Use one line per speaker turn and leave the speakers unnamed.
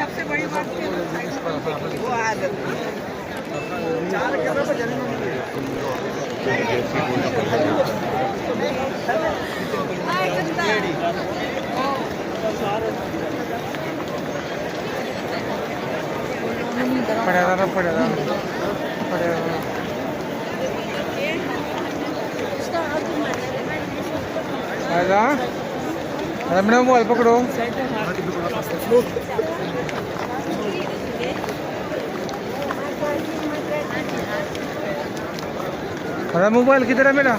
सबसे बड़ी बात वो आदत 4 कैमरा पर जाने
पड्या पड्या मैडम मोबाइल पकड़ो। अरे मोबाइल किधर है मेरा?